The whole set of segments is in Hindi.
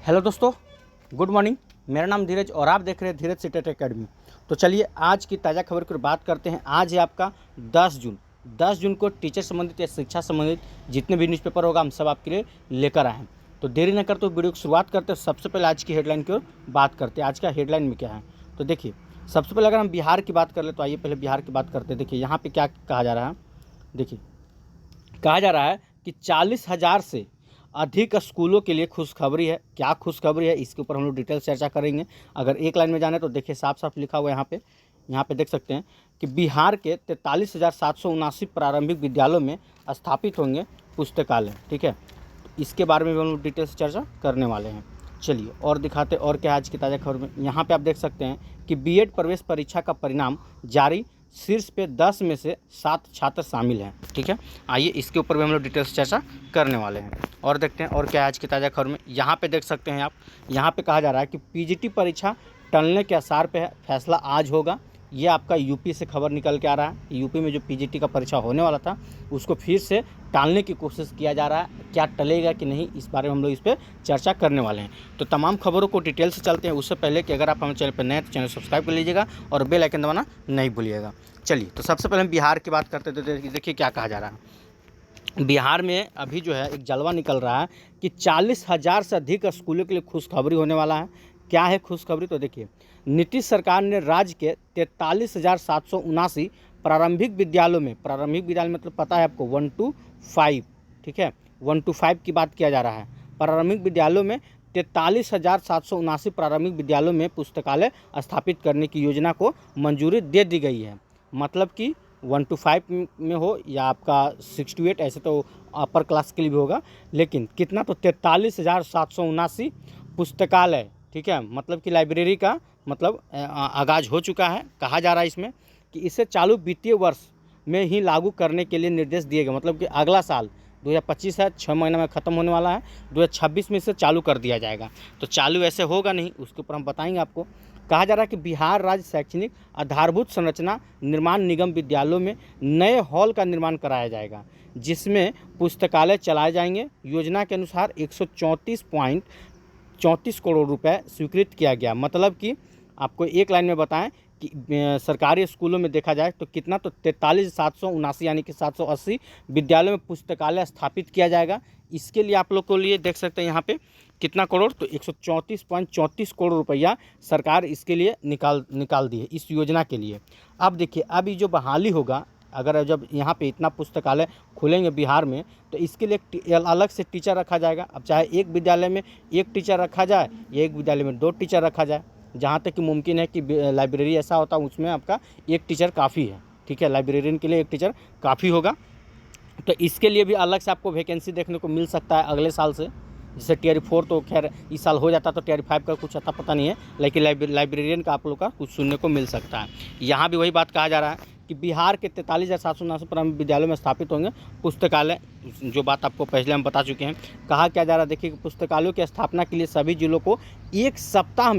हेलो दोस्तों, गुड मॉर्निंग। मेरा नाम धीरज और आप देख रहे हैं धीरज सीटेट एकेडमी। तो चलिए आज की ताज़ा खबर की बात करते हैं। आज है आपका 10 जून को टीचर संबंधित या शिक्षा संबंधित जितने भी न्यूज़पेपर होगा हम सब आपके लिए लेकर आए हैं। तो देरी न करते वीडियो की शुरुआत करते हैं। सबसे पहले आज की हेडलाइन की ओर बात करते हैं। आज का हेडलाइन में क्या है तो देखिए, सबसे पहले अगर हम बिहार की बात कर ले तो आइए पहले बिहार की बात करते हैं। देखिए यहाँ पर क्या कहा जा रहा है। देखिए कहा जा रहा है कि 40,000 से अधिक स्कूलों के लिए खुशखबरी है। क्या खुशखबरी है इसके ऊपर हम लोग डिटेल चर्चा करेंगे। अगर एक लाइन में जाने तो देखिए साफ साफ लिखा हुआ है यहाँ पे देख सकते हैं कि बिहार के 43,779 प्रारंभिक विद्यालयों में स्थापित होंगे पुस्तकालय। ठीक है, इसके बारे में भी हम लोग डिटेल से चर्चा करने वाले हैं। चलिए और दिखाते और क्या आज की ताज़ा खबर में। यहाँ पे आप देख सकते हैं कि बीएड प्रवेश परीक्षा का परिणाम जारी, शीर्ष पे 10 में से 7 छात्र शामिल हैं। ठीक है, आइए इसके ऊपर भी हम लोग डिटेल से चर्चा करने वाले हैं और देखते हैं और क्या आज की ताज़ा खबर में। यहाँ पे देख सकते हैं आप, यहाँ पे कहा जा रहा है कि पीजीटी परीक्षा टलने के आसार पे है, फैसला आज होगा। ये आपका यूपी से खबर निकल के आ रहा है। यूपी में जो पीजीटी का परीक्षा होने वाला था उसको फिर से टालने की कोशिश किया जा रहा है। क्या टलेगा कि नहीं, इस बारे में हम लोग इस पर चर्चा करने वाले हैं। तो तमाम खबरों को डिटेल से चलते हैं। उससे पहले कि अगर आप हमारे चैनल पर नए हैं तो चैनल सब्सक्राइब कर लीजिएगा और बेल आइकन दबाना नहीं भूलिएगा। चलिए तो सबसे पहले हम बिहार की बात करते थे। देखिए क्या कहा जा रहा है। बिहार में अभी जो है एक जलवा निकल रहा है कि 40,000 से अधिक स्कूलों के लिए खुशखबरी होने वाला है। क्या है खुशखबरी तो देखिए, नीतीश सरकार ने राज्य के 43,779 प्रारंभिक विद्यालयों में, प्रारंभिक विद्यालय मतलब पता है आपको 1 to 5, ठीक है 1 to 5 की बात किया जा रहा है। प्रारंभिक विद्यालयों में 43,779 प्रारंभिक विद्यालयों में पुस्तकालय स्थापित करने की योजना को मंजूरी दे दी गई है। मतलब कि 1 to 5 में हो या आपका 6 to 8, ऐसे तो अपर क्लास के लिए भी होगा, लेकिन कितना तो 43,779 पुस्तकालय। ठीक है, मतलब कि लाइब्रेरी का मतलब आगाज हो चुका है। कहा जा रहा है इसमें कि इसे चालू वित्तीय वर्ष में ही लागू करने के लिए निर्देश दिए गए। मतलब कि अगला साल 2025 है, 6 महीने में ख़त्म होने वाला है, 2026 में इसे चालू कर दिया जाएगा। तो चालू ऐसे होगा नहीं, उसके ऊपर हम बताएंगे आपको। कहा जा रहा है कि बिहार राज्य शैक्षणिक आधारभूत संरचना निर्माण निगम विद्यालयों में नए हॉल का निर्माण कराया जाएगा, जिसमें पुस्तकालय चलाए जाएंगे। योजना के अनुसार 134 करोड़ रुपए स्वीकृत किया गया। मतलब कि आपको एक लाइन में बताएं कि सरकारी स्कूलों में देखा जाए तो कितना तो 43,779 यानी कि 780 विद्यालयों में पुस्तकालय स्थापित किया जाएगा। इसके लिए आप लोग को लिए देख सकते हैं यहाँ पे कितना करोड़ तो 134.34 करोड़ रुपया सरकार इसके लिए निकाल दी है इस योजना के लिए। अब देखिए, अब ये जो बहाली होगा, अगर जब यहाँ पे इतना पुस्तकालय खुलेंगे बिहार में तो इसके लिए अलग से टीचर रखा जाएगा। अब चाहे एक विद्यालय में एक टीचर रखा जाए या एक विद्यालय में 2 टीचर रखा जाए, जहाँ तक कि मुमकिन है कि लाइब्रेरी ऐसा होता है उसमें आपका एक टीचर काफ़ी है। ठीक है, लाइब्रेरियन के लिए एक टीचर काफ़ी होगा। तो इसके लिए भी अलग से आपको वैकेंसी देखने को मिल सकता है अगले साल से। जैसे टियर 4 तो खैर इस साल हो जाता, तो टियर 5 का कुछ अता पता नहीं है, लेकिन लाइब्रेरियन का आप लोग का कुछ सुनने को मिल सकता है। यहाँ भी वही बात कहा जा रहा है कि बिहार के 43,779 प्रारंभिक विद्यालयों में स्थापित होंगे पुस्तकालय। जो बात आपको पहले हम बता चुके हैं। कहा क्या जा रहा है देखिए, पुस्तकालयों की स्थापना के लिए सभी जिलों को एक सप्ताह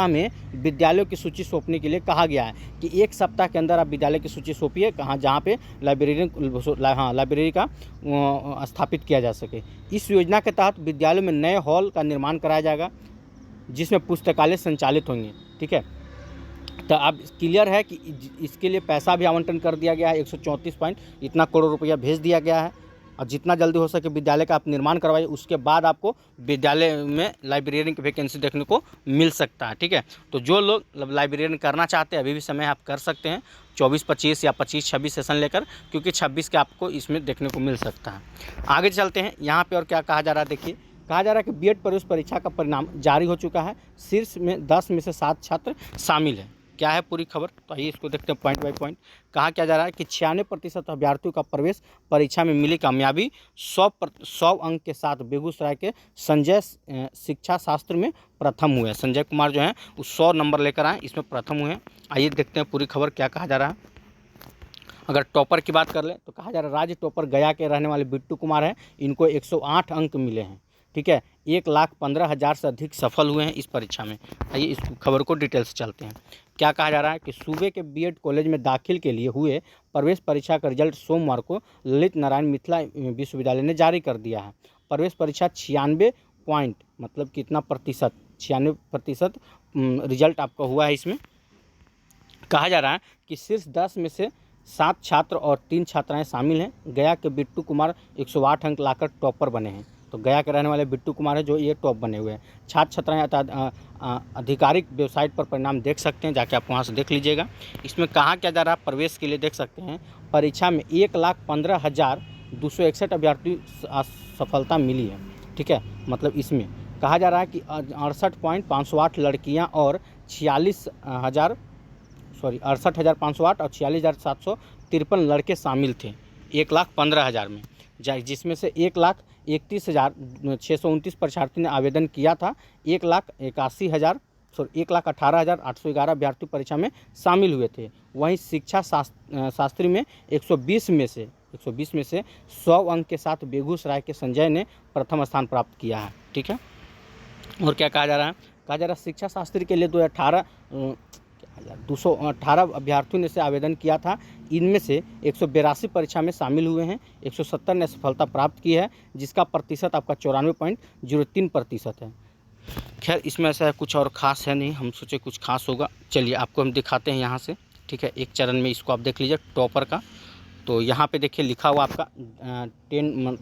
में विद्यालयों की सूची सौंपने के लिए कहा गया है कि एक सप्ताह के अंदर आप विद्यालय की सूची सौंपिए कहाँ जहाँ पे लाइब्रेरी का स्थापित किया जा सके। इस योजना के तहत विद्यालयों में नए हॉल का निर्माण कराया जाएगा जिसमें पुस्तकालय संचालित होंगे। ठीक है, तो अब क्लियर है कि इसके लिए पैसा भी आवंटन कर दिया गया है। 134 इतना करोड़ रुपया भेज दिया गया है और जितना जल्दी हो सके विद्यालय का आप निर्माण करवाइए। उसके बाद आपको विद्यालय में लाइब्रेरियन की वैकेंसी देखने को मिल सकता है। ठीक है, तो जो लोग लाइब्रेरियन करना चाहते हैं अभी भी समय आप कर सकते हैं, 24-25 या 25-26 सेशन लेकर, क्योंकि 26 के आपको इसमें देखने को मिल सकता है। आगे चलते हैं यहाँ पर और क्या कहा जा रहा है देखिए। कहा जा रहा है कि बीएड प्रवेश परीक्षा का परिणाम जारी हो चुका है। शीर्ष में 10 में से 7 छात्र शामिल हैं। क्या है पूरी खबर तो आइए इसको देखते हैं पॉइंट बाय पॉइंट। कहा क्या जा रहा है कि 96% अभ्यर्थियों का प्रवेश परीक्षा में मिली कामयाबी। 100 अंक के साथ बेगूसराय के संजय शिक्षा शास्त्र में प्रथम हुए। संजय कुमार जो हैं वो 100 नंबर लेकर आए, इसमें प्रथम हुए। आइए देखते हैं पूरी खबर क्या कहा जा रहा है। अगर टॉपर की बात कर ले तो कहा जा रहा है राज्य टॉपर गया के रहने वाले बिट्टू कुमार हैं, इनको 108 अंक मिले हैं। ठीक है, 1,15,000 से अधिक सफल हुए हैं इस परीक्षा में। आइए इस खबर को डिटेल से चलते हैं। क्या कहा जा रहा है कि सूबे के बीएड कॉलेज में दाखिल के लिए हुए प्रवेश परीक्षा का रिजल्ट सोमवार को ललित नारायण मिथिला विश्वविद्यालय ने जारी कर दिया है। प्रवेश परीक्षा 96 मतलब कितना प्रतिशत, 96% रिजल्ट आपका हुआ है। इसमें कहा जा रहा है कि शीर्ष 10 में से 7 छात्र और 3 छात्राएं शामिल हैं। गया के बिट्टू कुमार 108 अंक लाकर टॉपर बने हैं। तो गया के रहने वाले बिट्टू कुमार है जो ये टॉप बने हुए हैं। छात्र छात्राएं आधिकारिक वेबसाइट पर परिणाम देख सकते हैं, जाके आप वहाँ से देख लीजिएगा। इसमें कहा क्या जा रहा है, प्रवेश के लिए देख सकते हैं। परीक्षा में 1,15,261 अभ्यर्थी सफलता मिली है। ठीक है, मतलब इसमें कहा जा रहा है कि 68,508 लड़कियाँ और 68,508 और 46,753 लड़के शामिल थे 1,15,000 में, जिसमें से 1,31,629 परीक्षार्थी ने आवेदन किया था। 1,18,811 अभ्यर्थी परीक्षा में शामिल हुए थे। वहीं शिक्षा शास्त्री में 120 में से 100 अंक के साथ बेगूसराय के संजय ने प्रथम स्थान प्राप्त किया है। ठीक है, और क्या कहा जा रहा है, शिक्षा शास्त्री के लिए 218 अभ्यर्थियों ने से आवेदन किया था। इनमें से 182 परीक्षा में शामिल हुए हैं। 170 ने सफलता प्राप्त की है, जिसका प्रतिशत आपका 94.03% है। खैर, इसमें ऐसा है कुछ और ख़ास है नहीं, हम सोचे कुछ खास होगा। चलिए आपको हम दिखाते हैं यहाँ से। ठीक है, एक चरण में इसको आप देख लीजिए टॉपर का। तो यहाँ पे देखिए लिखा हुआ आपका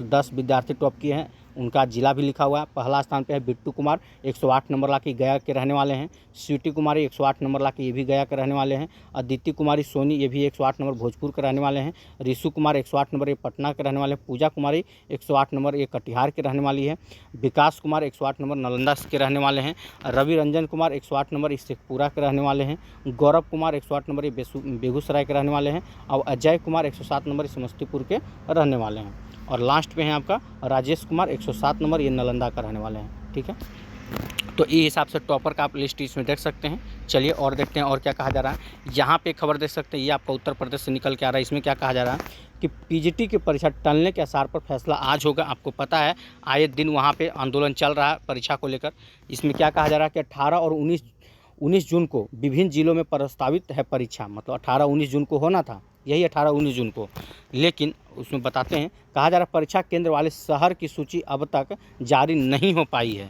10 विद्यार्थी टॉप किए हैं, उनका जिला भी लिखा हुआ है। पहला स्थान पे है बिट्टू कुमार, 108 नंबर ला के गया के रहने वाले हैं। स्वीटी कुमारी 108 नंबर ला के ये भी गया के रहने वाले हैं। अदिति कुमारी सोनी ये भी 108 नंबर भोजपुर के रहने वाले हैं। रिशु कुमार 108 नंबर ये पटना के रहने वाले हैं। पूजा कुमारी 108 नंबर ये कटिहार के रहने वाली है। विकास कुमार 108 नंबर नालंदा के रहने वाले हैं। रवि रंजन कुमार 108 नंबर ये शेखपुरा के रहने वाले हैं। गौरव कुमार 108 नंबर ये बेगूसराय के रहने वाले हैं। और अजय कुमार 107 नंबर समस्तीपुर के रहने वाले हैं। और लास्ट पे है आपका राजेश कुमार 107 नंबर ये नालंदा का रहने वाले हैं। ठीक है, तो इस हिसाब से टॉपर का आप लिस्ट इसमें देख सकते हैं। चलिए और देखते हैं और क्या कहा जा रहा है। यहाँ पे खबर देख सकते हैं, ये आपका उत्तर प्रदेश से निकल के आ रहा है। इसमें क्या कहा जा रहा है कि पीजीटी की परीक्षा टलने के आसार पर फैसला आज होगा। आपको पता है आए दिन वहाँ पे आंदोलन चल रहा है परीक्षा को लेकर। इसमें क्या कहा जा रहा है कि 18 और 19 जून को विभिन्न जिलों में प्रस्तावित है परीक्षा, मतलब 18-19 जून को होना था, यही 18-19 जून को। लेकिन उसमें बताते हैं, कहा जा रहा है परीक्षा केंद्र वाले शहर की सूची अब तक जारी नहीं हो पाई है।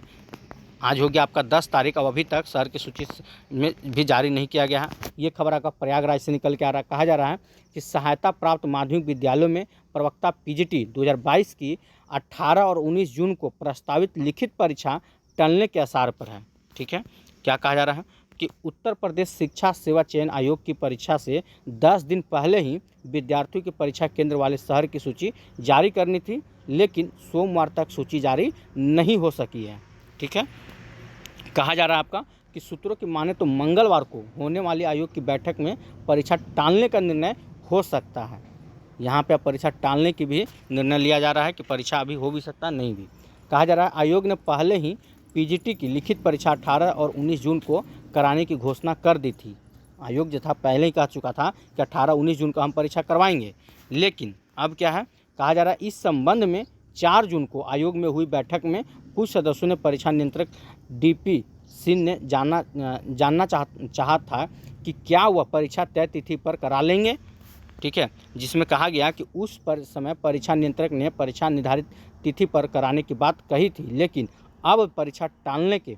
आज हो गया आपका 10 तारीख, अब अभी तक शहर की सूची में भी जारी नहीं किया गया है। ये खबर आपका प्रयागराज से निकल के आ रहा है। कहा जा रहा है कि सहायता प्राप्त माध्यमिक विद्यालयों में प्रवक्ता पीजीटी 2022 की 18 और 19 जून को प्रस्तावित लिखित परीक्षा टलने के आसार पर है। ठीक है, क्या कहा जा रहा है कि उत्तर प्रदेश शिक्षा सेवा चयन आयोग की परीक्षा से 10 दिन पहले ही विद्यार्थियों की परीक्षा केंद्र वाले शहर की सूची जारी करनी थी, लेकिन सोमवार तक सूची जारी नहीं हो सकी है। ठीक है, कहा जा रहा है आपका कि सूत्रों की माने तो मंगलवार को होने वाली आयोग की बैठक में परीक्षा टालने का निर्णय हो सकता है। यहाँ पे परीक्षा टालने की भी निर्णय लिया जा रहा है कि परीक्षा अभी हो भी सकता है, नहीं भी। कहा जा रहा है आयोग ने पहले ही पीजीटी की लिखित परीक्षा 18 और 19 जून को कराने की घोषणा कर दी थी। आयोग जो था पहले ही कह चुका था कि 18-19 जून को हम परीक्षा करवाएंगे, लेकिन अब क्या है, कहा जा रहा है इस संबंध में 4 जून को आयोग में हुई बैठक में कुछ सदस्यों ने परीक्षा नियंत्रक डीपी सिंह ने जानना चाहा था कि क्या वह परीक्षा तय तिथि पर करा लेंगे। ठीक है, जिसमें कहा गया कि उस समय परीक्षा नियंत्रक ने परीक्षा निर्धारित तिथि पर कराने की बात कही थी, लेकिन अब परीक्षा टालने के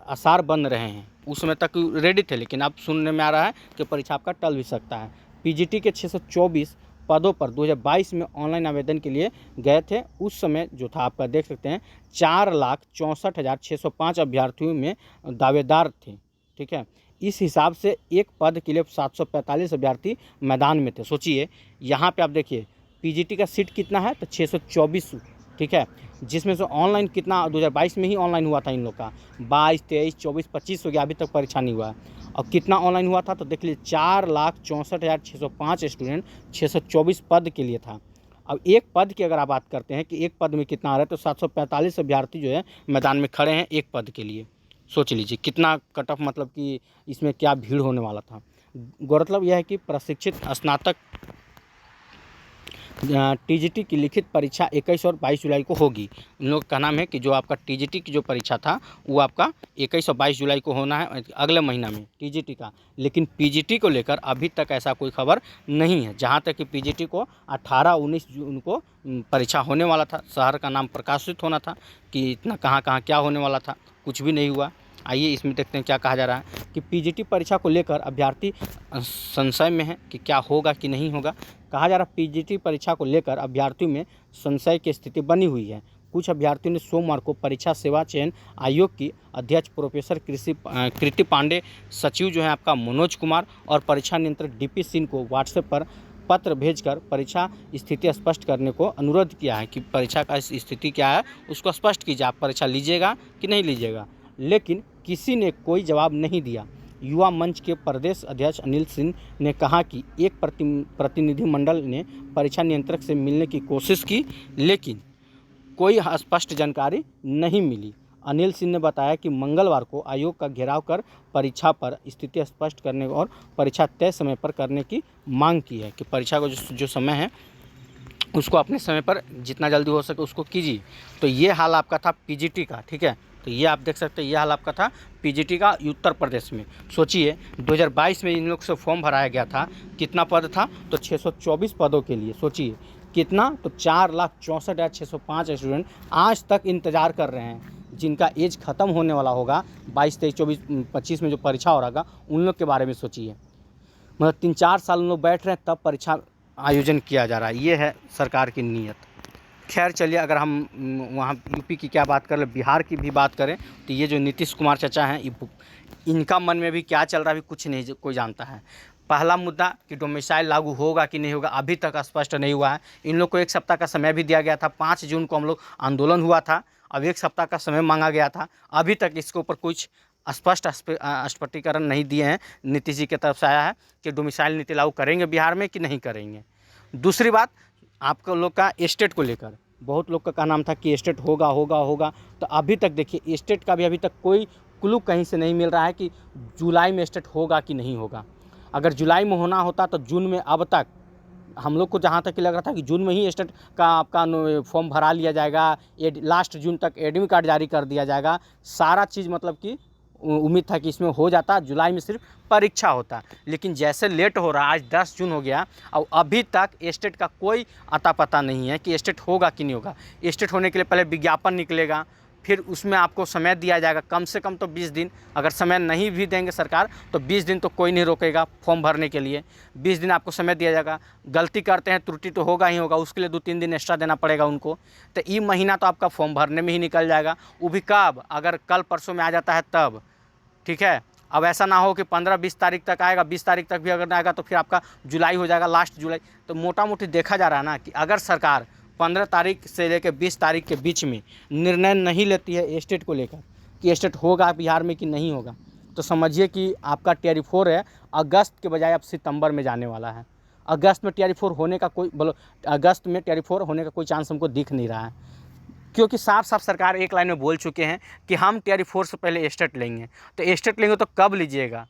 आसार बन रहे हैं। उस समय तक रेडी थे, लेकिन अब सुनने में आ रहा है कि परीक्षा आपका टल भी सकता है। पीजीटी के 624 पदों पर 2022 में ऑनलाइन आवेदन के लिए गए थे। उस समय जो था आपका देख सकते हैं 4,64,605 अभ्यर्थियों में दावेदार थे। ठीक है, इस हिसाब से एक पद के लिए 745 अभ्यर्थी मैदान में थे। सोचिए यहाँ पे आप देखिए पीजीटी का सीट कितना है, तो 624। ठीक है, जिसमें से ऑनलाइन कितना 2022 में ही ऑनलाइन हुआ था इन लोग का, 22, 23, 24, 25 हो गया, अभी तक परीक्षा नहीं हुआ है। और कितना ऑनलाइन हुआ था तो देख लीजिए 4,64,605 स्टूडेंट 624 पद के लिए था। अब एक पद की अगर आप बात करते हैं कि एक पद में कितना आ रहा है, तो 745 अभ्यर्थी जो है मैदान में खड़े हैं एक पद के लिए। सोच लीजिए कितना कट ऑफ, मतलब कि इसमें क्या भीड़ होने वाला था। गौरतलब यह है कि प्रशिक्षित टीजीटी की लिखित परीक्षा 21 और 22 जुलाई को होगी। इन लोग का नाम है कि जो आपका टीजीटी की जो परीक्षा था वो आपका 21 और 22 जुलाई को होना है अगले महीना में टीजीटी का। लेकिन पीजीटी को लेकर अभी तक ऐसा कोई खबर नहीं है। जहाँ तक कि पीजीटी को 18-19 जून को परीक्षा होने वाला था, शहर का नाम प्रकाशित होना था कि इतना कहाँ कहाँ क्या होने वाला था, कुछ भी नहीं हुआ। आइए इसमें देखते हैं क्या कहा जा रहा है कि पीजीटी परीक्षा को लेकर अभ्यर्थी संशय में है कि क्या होगा कि नहीं होगा। कहा जा रहा है पीजीटी परीक्षा को लेकर अभ्यर्थियों में संशय की स्थिति बनी हुई है। कुछ अभ्यर्थियों ने सोमवार को परीक्षा सेवा चयन आयोग की अध्यक्ष प्रोफेसर कृति पांडे, सचिव जो है आपका मनोज कुमार और परीक्षा नियंत्रक डीपी सिंह को व्हाट्सएप पर पत्र भेजकर परीक्षा स्थिति स्पष्ट करने को अनुरोध किया है कि परीक्षा का स्थिति क्या है उसको स्पष्ट कीजिए, आप परीक्षा लीजिएगा कि नहीं लीजिएगा। लेकिन किसी ने कोई जवाब नहीं दिया। युवा मंच के प्रदेश अध्यक्ष अनिल सिंह ने कहा कि एक प्रतिनिधिमंडल ने परीक्षा नियंत्रक से मिलने की कोशिश की लेकिन कोई स्पष्ट जानकारी नहीं मिली। अनिल सिंह ने बताया कि मंगलवार को आयोग का घेराव कर परीक्षा पर स्थिति स्पष्ट करने और परीक्षा तय समय पर करने की मांग की है कि परीक्षा का जो समय है उसको अपने समय पर जितना जल्दी हो सके उसको कीजिए। तो ये हाल आपका था पीजीटी का, ठीक है। तो ये आप देख सकते हैं, ये हाल आपका था पीजीटी का उत्तर प्रदेश में। सोचिए 2022 में इन लोग से फॉर्म भराया गया था, कितना पद था तो 624 पदों के लिए। सोचिए कितना, तो 4,64,605 स्टूडेंट आज तक इंतज़ार कर रहे हैं, जिनका एज ख़त्म होने वाला होगा 22, 23, 24, 25 में जो परीक्षा हो रहा उन लोग के बारे में सोचिए। मतलब 3-4 साल उन लोग बैठ रहे हैं तब परीक्षा आयोजन किया जा रहा है। ये है सरकार की नीयत। खैर चलिए, अगर हम वहाँ यूपी की क्या बात करें, बिहार की भी बात करें तो ये जो नीतीश कुमार चाचा हैं, इनका मन में भी क्या चल रहा है अभी कुछ नहीं कोई जानता है। पहला मुद्दा कि डोमिसाइल लागू होगा कि नहीं होगा अभी तक स्पष्ट नहीं हुआ है। इन लोग को 1 सप्ताह का समय भी दिया गया था। 5 जून को हम लोग आंदोलन हुआ था, अब 1 सप्ताह का समय मांगा गया था। अभी तक इसके ऊपर कुछ स्पष्ट स्पष्टीकरण नहीं दिए हैं। नीतीश जी की तरफ से आया है कि डोमिसाइल नीति लागू करेंगे बिहार में कि नहीं करेंगे। दूसरी बात, आपको लोग का स्टेट को लेकर बहुत लोग का नाम था कि स्टेट होगा होगा होगा, तो अभी तक देखिए स्टेट का भी अभी तक कोई क्लू कहीं से नहीं मिल रहा है कि जुलाई में स्टेट होगा कि नहीं होगा। अगर जुलाई में होना होता तो जून में, अब तक हम लोग को जहाँ तक लग रहा था कि जून में ही स्टेट का आपका फॉर्म भरा लिया जाएगा, लास्ट जून तक एडमिट कार्ड जारी कर दिया जाएगा, सारा चीज़ मतलब कि उम्मीद था कि इसमें हो जाता, जुलाई में सिर्फ परीक्षा होता। लेकिन जैसे लेट हो रहा, आज 10 जून हो गया और अभी तक स्टेट का कोई अता पता नहीं है कि स्टेट होगा कि नहीं होगा। स्टेट होने के लिए पहले विज्ञापन निकलेगा, फिर उसमें आपको समय दिया जाएगा कम से कम तो 20 दिन। अगर समय नहीं भी देंगे सरकार तो 20 दिन तो कोई नहीं रोकेगा फॉर्म भरने के लिए। 20 दिन आपको समय दिया जाएगा। गलती करते हैं, त्रुटि तो होगा ही होगा, उसके लिए 2-3 दिन एक्स्ट्रा देना पड़ेगा उनको। तो ये महीना तो आपका फॉर्म भरने में ही निकल जाएगा, वो भी कब, अगर कल परसों में आ जाता है तब, ठीक है। अब ऐसा ना हो कि 15-20 तारीख तक आएगा, 20 तारीख तक भी अगर आएगा तो फिर आपका जुलाई हो जाएगा, लास्ट जुलाई। तो मोटा मोटी देखा जा रहा है ना कि अगर सरकार 15 तारीख से लेकर 20 तारीख के बीच में निर्णय नहीं लेती है स्टेट को लेकर कि स्टेट होगा बिहार में कि नहीं होगा, तो समझिए कि आपका TRE 4 है अगस्त के बजाय अब सितंबर में जाने वाला है। अगस्त में TRE 4 होने का कोई, बोलो अगस्त में TRE 4 होने का कोई चांस हमको दिख नहीं रहा है, क्योंकि साफ साफ सरकार एक लाइन में बोल चुके हैं कि हम TRE 4 से पहले स्टेट लेंगे। तो स्टेट लेंगे तो कब लीजिएगा?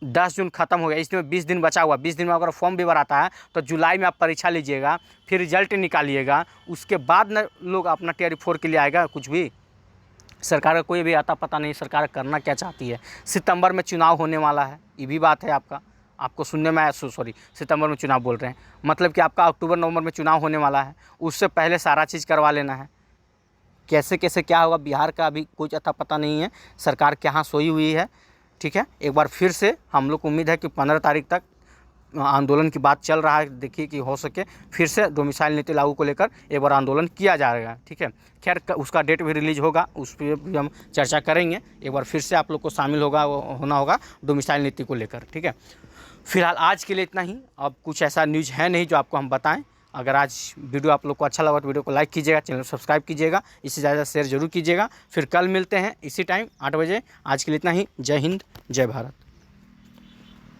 10 जून खत्म हो गया, इसमें 20 दिन बचा हुआ। 20 दिन में अगर फॉर्म भी भराता है तो जुलाई में आप परीक्षा लीजिएगा, फिर रिजल्ट निकालिएगा, उसके बाद न लोग अपना TRE 4 के लिए आएगा। कुछ भी सरकार का कोई भी आता पता नहीं सरकार करना क्या चाहती है। सितंबर में चुनाव होने वाला है, ये भी बात है आपको सुनने में आया। सॉरी, सितंबर में चुनाव बोल रहे हैं, मतलब कि आपका अक्टूबर नवंबर में चुनाव होने वाला है, उससे पहले सारा चीज़ करवा लेना है। कैसे कैसे क्या होगा बिहार का अभी कुछ अता पता नहीं है, सरकार क्या सोई हुई है, ठीक है। एक बार फिर से हम लोग को उम्मीद है कि 15 तारीख तक आंदोलन की बात चल रहा है, देखिए कि हो सके फिर से डोमिसाइल नीति लागू को लेकर एक बार आंदोलन किया जाएगा, ठीक है। खैर उसका डेट भी रिलीज होगा, उस पर भी हम चर्चा करेंगे। एक बार फिर से आप लोग को शामिल होना होगा डोमिसाइल नीति को लेकर, ठीक है। फिलहाल आज के लिए इतना ही, अब कुछ ऐसा न्यूज़ है नहीं जो आपको हम बताएं। अगर आज वीडियो आप लोग को अच्छा लगा तो वीडियो को लाइक कीजिएगा, चैनल को सब्सक्राइब कीजिएगा, इससे ज़्यादा शेयर जरूर कीजिएगा। फिर कल मिलते हैं इसी टाइम 8 बजे। आज के लिए इतना ही। जय हिंद, जय भारत।